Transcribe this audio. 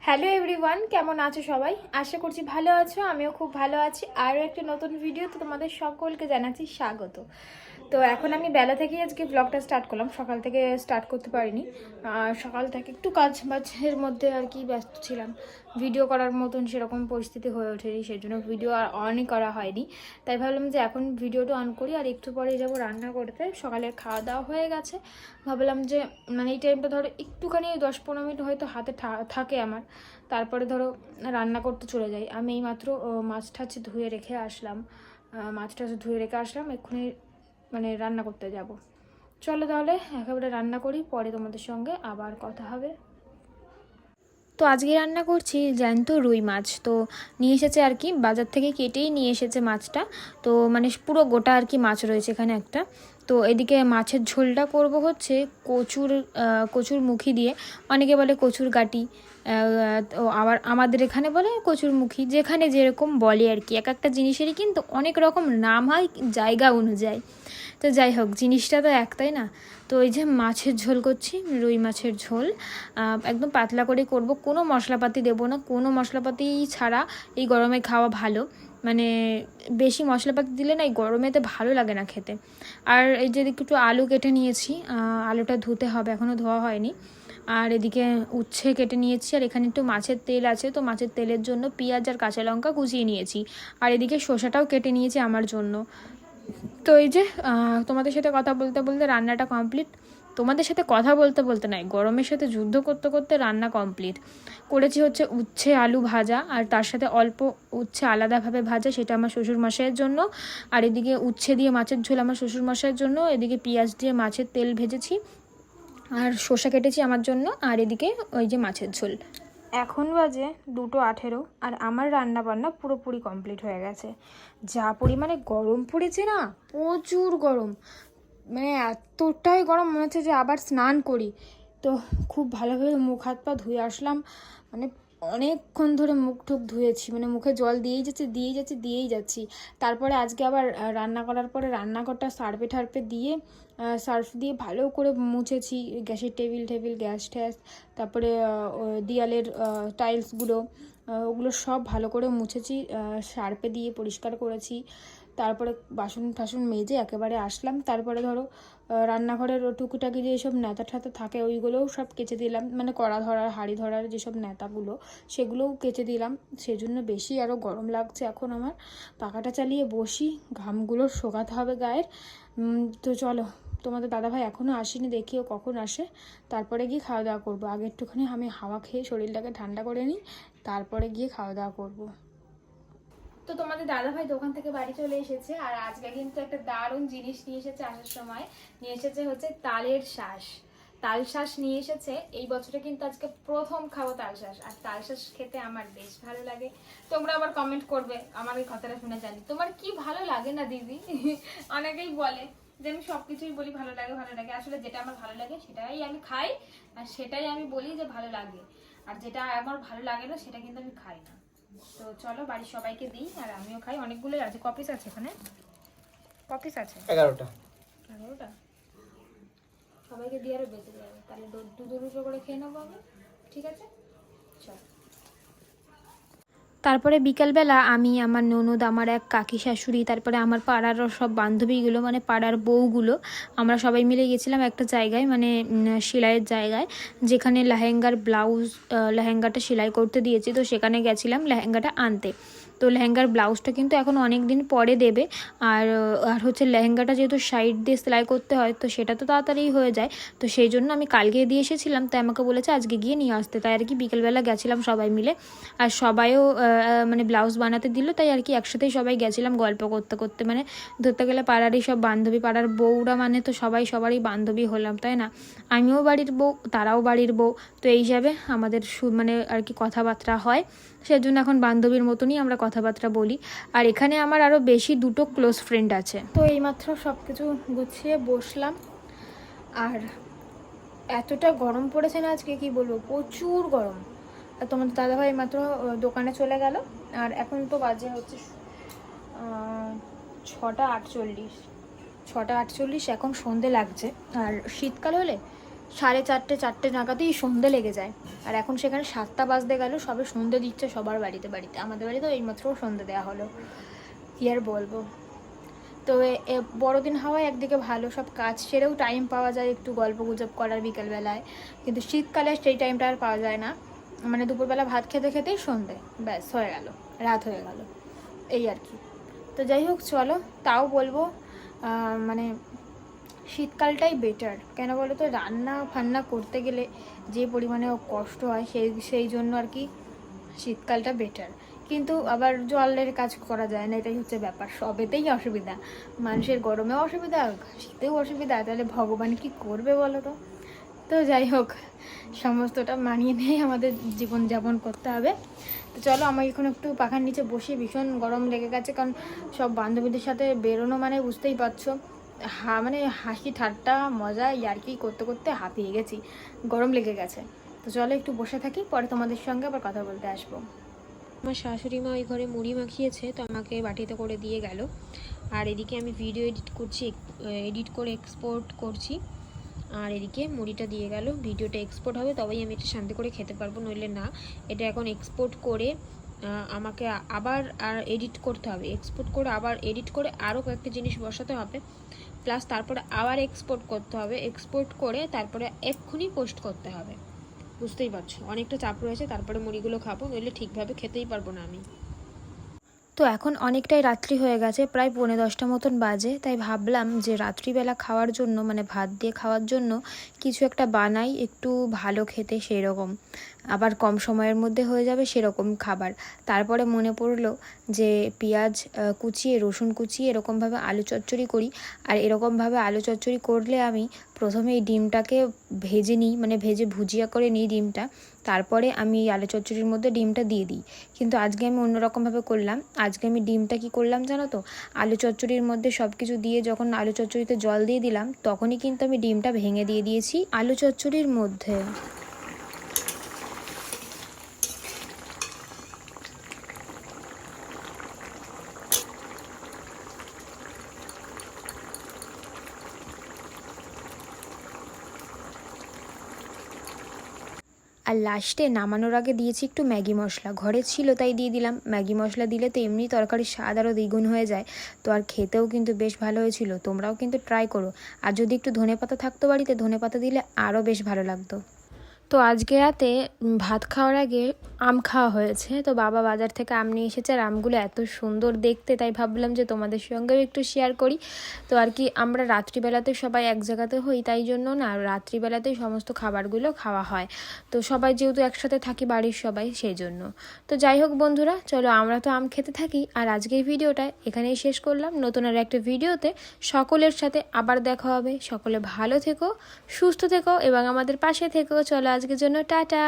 Hello everyone, কেমন আছো সবাই? আশা করছি ভালো আছো, আমিও খুব ভালো আছি। আরও একটা নতুন ভিডিওতে তোমাদের সকলকে জানাচ্ছি স্বাগত। তো এখন আমি বেলা থেকেই আজকে ব্লগটা স্টার্ট করলাম, সকাল থেকে স্টার্ট করতে পারিনি। সকাল থেকে একটু কাজ বাজের মধ্যে আর কি ব্যস্ত ছিলাম, ভিডিও করার মতন সেরকম পরিস্থিতি হয়ে ওঠেনি, সেই জন্য ভিডিও আর অনই করা হয়নি। তাই ভাবলাম যে এখন ভিডিওটা অন করি আর একটু পরে যাবো রান্না করতে। সকালের খাওয়া দাওয়া হয়ে গেছে, ভাবলাম যে মানে এই টাইমটা ধরো একটুখানি 10-15 মিনিট হয়তো হাতে থাকে আমার, তারপরে ধরো রান্না করতে চলে যাই। আমি এইমাত্র মাছ টাছ ধুয়ে রেখে আসলাম, এক্ষুনি মানে রান্না করতে যাব। চলো তাহলে একেবারে রান্না করি, পরে তোমাদের সঙ্গে আবার কথা হবে। তো আজকে রান্না করছি জ্যান্ত রুই মাছ। তো নিয়ে এসেছে আর কি, বাজার থেকে কেটেই নিয়ে এসেছে মাছটা। তো মানে পুরো গোটা আর কি মাছ রয়েছে এখানে একটা। তো এদিকে মাছের ঝোলটা করব হচ্ছে কচুর মুখি দিয়ে, অনেকে বলে কচুর গাটি, তো আবার আমাদের এখানে বলে কচুর মুখি, যেখানে যেরকম বলে আর কি। এক একটা জিনিসেরই কিন্তু অনেক রকম নাম হয় জায়গা অনুযায়ী। তো যাই হোক, জিনিসটা তো একটাই না। তো এই যে মাছের ঝোল করছি, রুই মাছের ঝোল একদম পাতলা করে করব, কোনো মশলাপাতি দেবো না, কোনো মশলাপাতি ছাড়া এই গরমে খাওয়া ভালো। মানে বেশি মশলাপাতি দিলে না এই গরমেতে ভালো লাগে না খেতে। আর এই যে একটু আলু কেটে নিয়েছি, আলুটা ধুতে হবে, এখনও ধোয়া হয়নি। আর এদিকে উচ্ছে কেটে নিয়েছি, আর এখানে একটু মাছের তেল আছে, তো মাছের তেলের জন্য পেঁয়াজ আর কাঁচা লঙ্কা কুচিয়ে নিয়েছি। আর এদিকে শসাটাও কেটে নিয়েছি আমার জন্য। তো এই যে তোমাদের সাথে কথা বলতে বলতে রান্নাটা কমপ্লিট। তোমাদের সাথে কথা বলতে বলতে নয়, গরমের সাথে যুদ্ধ করতে করতে রান্না কমপ্লিট করেছি। হচ্ছে উচ্ছে আলু ভাজা, আর তার সাথে অল্প উচ্ছে আলাদাভাবে ভাজা, সেটা আমার শ্বশুরমশাইয়ের জন্য। আর এদিকে উচ্ছে দিয়ে মাছের ঝোল আমার শ্বশুরমশাইয়ের জন্য। এদিকে পেঁয়াজ দিয়ে মাছের তেল ভেজেছি, আর শসা কেটেছি আমার জন্য। আর এদিকে ওই যে মাছের ঝোল। এখন বাজে 2:18, আর আমার রান্না বান্না পুরোপুরি কমপ্লিট হয়ে গেছে। যা পরিমাণে গরম পড়েছে না, প্রচুর গরম, মানে এতটাই গরম মনে হচ্ছে যে আবার স্নান করি। তো খুব ভালোভাবে মুখ হাত পা ধুয়ে আসলাম, মানে অনেকক্ষণ ধরে মুখ টুক ধুয়েছি, মানে মুখে জল দিয়েই যাচ্ছি। তারপরে আজকে আবার রান্না করার পরে রান্নাঘরটা সার্ফে দিয়ে সার্ফ দিয়ে ভালো করে মুছেছি, গ্যাসের টেবিল গ্যাস ট্যাস, তারপরে দেয়ালের টাইলসগুলো, ওগুলো সব ভালো করে মুছেছি, সার্ফে দিয়ে পরিষ্কার করেছি। তারপরে বাসন টাসন মেজে একেবারে আসলাম। তারপরে ধরো রান্নাঘরের টুকিটাকি যেসব ন্যাতা ঠ্যাতা থাকে ওইগুলোও সব কেচে দিলাম, মানে কড়া ধরার হাঁড়ি ধরার যেসব ন্যাতাগুলো সেগুলোও কেচে দিলাম। সেজন্য বেশি আরও গরম লাগছে এখন আমার। পাখাটা চালিয়ে বসি, ঘামগুলো শোকাতে হবে গায়ের। তো চলো, তোমাদের দাদাভাই এখনও আসেনি, দেখিও কখন আসে, তারপরে গিয়ে খাওয়া দাওয়া করবো। আগে একটুখানি আমি হাওয়া খেয়ে শরীরটাকে ঠান্ডা করে নিই, তারপরে গিয়ে খাওয়া দাওয়া করবো। তো তোমাদের দাদাভাই দোকান থেকে বাড়ি চলে এসেছে, আর আজকে কিন্তু একটা দারুণ জিনিস নিয়ে এসেছে। আসার সময় নিয়ে এসেছে হচ্ছে তালের শাঁস। তাল শাঁস নিয়ে এসেছে। এই বছরে কিন্তু আজকে প্রথম খাবো তাল শাঁস, আর তাল শাঁস খেতে আমার বেশ ভালো লাগে। তোমরা আবার কমেন্ট করবে আমার এই কথাটা শুনে, জানি তোমার কি ভালো লাগে না দিদি। অনেকেই বলে যে আমি সবকিছুই বলি ভালো লাগে। আসলে যেটা আমার ভালো লাগে সেটাই আমি খাই, আর সেটাই আমি বলি যে ভালো লাগে। আর যেটা আমার ভালো লাগে না সেটা কিন্তু আমি খাই না। তো চলো বাড়ির সবাইকে দিই, আর আমিও খাই। অনেকগুলোই আছে, কপিস আছে এখানে, কপিস আছে 11টা। সবাইকে দিয়ে আরও বেঁচে যাবে, তাহলে দুটো করে খেয়ে নেবো আমি। ঠিক আছে, চল। তারপরে বিকালবেলা আমি, আমার ননদ, আমার এক কাকি শাশুড়ি, তারপরে আমার পাড়ার সব বান্ধবীগুলো, মানে পাড়ার বউগুলো, আমরা সবাই মিলে গেছিলাম একটা জায়গায়, মানে সেলাইয়ের জায়গায়, যেখানে লেহেঙ্গাটা সেলাই করতে দিয়েছি। তো সেখানে গেছিলাম লেহেঙ্গাটা আনতে। তো লেহেঙ্গার ব্লাউজটা কিন্তু এখন অনেক দিন পরে দেবে। আর হচ্ছে লেহেঙ্গাটা যেহেতু সাইড দিয়ে সেলাই করতে হয়, তো সেটা তো তাড়াতাড়ি হয়ে যায়। তো সেই জন্য আমি কালকে দিয়ে এসেছিলাম, তাই আমাকে বলেছে আজকে গিয়ে নিয়ে আসতে। তাই আর কি বিকেলবেলা গেছিলাম সবাই মিলে। আর সবাইও মানে ব্লাউজ বানাতে দিল, তাই আর কি একসাথেই সবাই গেছিলাম গল্প করতে করতে। মানে ধরতে গেলে পাড়ারই সব বান্ধবী, পাড়ার বউরা মানে তো সবাই সবারই বান্ধবী হলাম, তাই না? আমিও বাড়ির বউ, তারাও বাড়ির বউ, তো এই হিসাবে আমাদের মানে আর কি কথাবার্তা হয়। সেজন্য এখন বান্ধবীর মতনই আমরা কথাবার্তা বলি। আর এখানে আমার আরও বেশি 2টো ক্লোজ ফ্রেন্ড আছে। তো এইমাত্র সব কিছু গুছিয়ে বসলাম, আর এতটা গরম পড়েছে না আজকে, কি বলবো, প্রচুর গরম। আর তোমাদের দাদাভাই মাত্র দোকানে চলে গেল, আর এখন তো বাজে হচ্ছে 6:48। এখন সন্ধে লাগছে। আর শীতকাল হলে 4:30 নাগাদই সন্ধে লেগে যায়। আর এখন সেখানে 7টা বাজতে গেল, সবে সন্ধে দিচ্ছে সবার বাড়িতে। আমাদের বাড়িতে এইমাত্র সন্ধে দেওয়া হলো, কী আর বলবো। তো বড়দিন হওয়ায় একদিকে ভালো, সব কাজ সেরেও টাইম পাওয়া যায় একটু গল্প গুজব করার বিকেলবেলায়। কিন্তু শীতকালে সেই টাইমটা আর পাওয়া যায় না, মানে দুপুরবেলা ভাত খেতে খেতেই সন্ধে, ব্যাস হয়ে গেল, রাত হয়ে গেল, এই আর কি। তো যাই হোক চলো, তাও বলবো মানে শীতকালটাই বেটার। কেন বলো তো, রান্না ফান্না করতে গেলে যে পরিমাণে কষ্ট হয়, সেই জন্য আর কি শীতকালটা বেটার। কিন্তু আবার জলের কাজ করা যায় না, এটাই হচ্ছে ব্যাপার। সবেতেই অসুবিধা, মানুষের গরমেও অসুবিধা, শীতেও অসুবিধা, তাহলে ভগবান কি করবে বলো তো। তো যাই হোক, সমস্তটা মানিয়ে নিয়ে আমাদের জীবনযাপন করতে হবে। তো চলো, আমি এখন একটু পাখার নিচে বসে, ভীষণ গরম লেগে গেছে, কারণ সব বান্ধবীদের সাথে বেরোনো মানে বুঝতেই পারছো, মানে হাসি ঠাট্টা মজা ইয়ার্কি করতে করতে হাঁপিয়ে গেছি, গরম লেগে গেছে। তো চলো একটু বসে থাকি, পরে তোমাদের সঙ্গে আবার কথা বলতে আসবো। আমার শাশুড়ি মা ওই ঘরে মুড়ি মাখিয়েছে, তো আমাকে বাটিতে করে দিয়ে গেল। আর এদিকে আমি ভিডিও এডিট করছি, এডিট করে এক্সপোর্ট করছি। আর এদিকে মুড়িটা দিয়ে গেল, ভিডিওটা এক্সপোর্ট হবে তবেই আমি এটা শান্তি করে খেতে পারবো, নইলে না। এটা এখন এক্সপোর্ট করে আমাকে আবার আর এডিট করতে হবে, এক্সপোর্ট করে আবার এডিট করে আরও কয়েকটা জিনিস বসাতে হবে, প্লাস তারপরে আবার এক্সপোর্ট করতে হবে, এক্সপোর্ট করে তারপরে এক্ষুনি পোস্ট করতে হবে। বুঝতেই পারছো অনেকটা চাপ রয়েছে, তারপরে মুড়িগুলো খাবো, নইলে ঠিকভাবে খেতেই পারবো না আমি। তো এখন অনেকটাই রাত্রি হয়ে গেছে, প্রায় 9:45 মতন বাজে। তাই ভাবলাম যে রাত্রিবেলা খাওয়ার জন্য, মানে ভাত দিয়ে খাওয়ার জন্য কিছু একটা বানাই, একটু ভালো খেতে সেই রকম, আবার কম সময়ের মধ্যে হয়ে যাবে সেরকম খাবার। তারপরে মনে পড়লো যে পেঁয়াজ কুচিয়ে, রসুন কুচিয়ে এরকমভাবে আলু চচ্চড়ি করি। আর এরকমভাবে আলু চচ্চড়ি করলে আমি প্রথমে এই ডিমটাকে ভেজে নিই, মানে ভেজে ভুজিয়া করে নিই ডিমটা, তারপরে আমি আলু চচ্চড়ির মধ্যে ডিমটা দিয়ে দিই। কিন্তু আজকে আমি অন্যরকমভাবে করলাম। আজকে আমি ডিমটা কি করলাম জানো তো, আলু চচ্চড়ির মধ্যে সব কিছু দিয়ে যখন আলু চচ্চড়িতে জল দিয়ে দিলাম, তখনই কিন্তু আমি ডিমটা ভেঙে দিয়ে দিয়েছি আলু চচ্চড়ির মধ্যে। আর লাস্টে নামানোর আগে দিয়েছি একটু ম্যাগি মশলা, ঘরে ছিল তাই দিয়ে দিলাম। ম্যাগি মশলা দিলে তো এমনি তরকারির স্বাদ আরও দ্বিগুণ হয়ে যায়। তো আর খেতেও কিন্তু বেশ ভালো হয়েছিল, তোমরাও কিন্তু ট্রাই করো। আর যদি একটু ধনেপাতা থাকতো বাড়িতে, ধনেপাতা দিলে আরও বেশ ভালো লাগতো। তো আজকে রাতে ভাত খাওয়ার আগে আম খাওয়া হয়েছে। তো বাবা বাজার থেকে আম নিয়ে এসেছে, আর আমগুলো এত সুন্দর দেখতে, তাই ভাবলাম যে তোমাদের সঙ্গেও একটু শেয়ার করি। তো আর কি, আমরা রাত্রিবেলাতে সবাই এক জায়গাতে হই, তাই জন্য না রাত্রিবেলাতেই সমস্ত খাবারগুলো খাওয়া হয়। তো সবাই যেহেতু একসাথে থাকি বাড়ির সবাই, সেই জন্য। তো যাই হোক বন্ধুরা, চলো আমরা তো আম খেতে থাকি। আর আজকের ভিডিওটা এখানেই শেষ করলাম। নতুন আর একটা ভিডিওতে সকলের সাথে আবার দেখা হবে। সকলে ভালো থেকো, সুস্থ থেকো এবং আমাদের পাশে থেকো। চলো আজকের জন্য টাটা।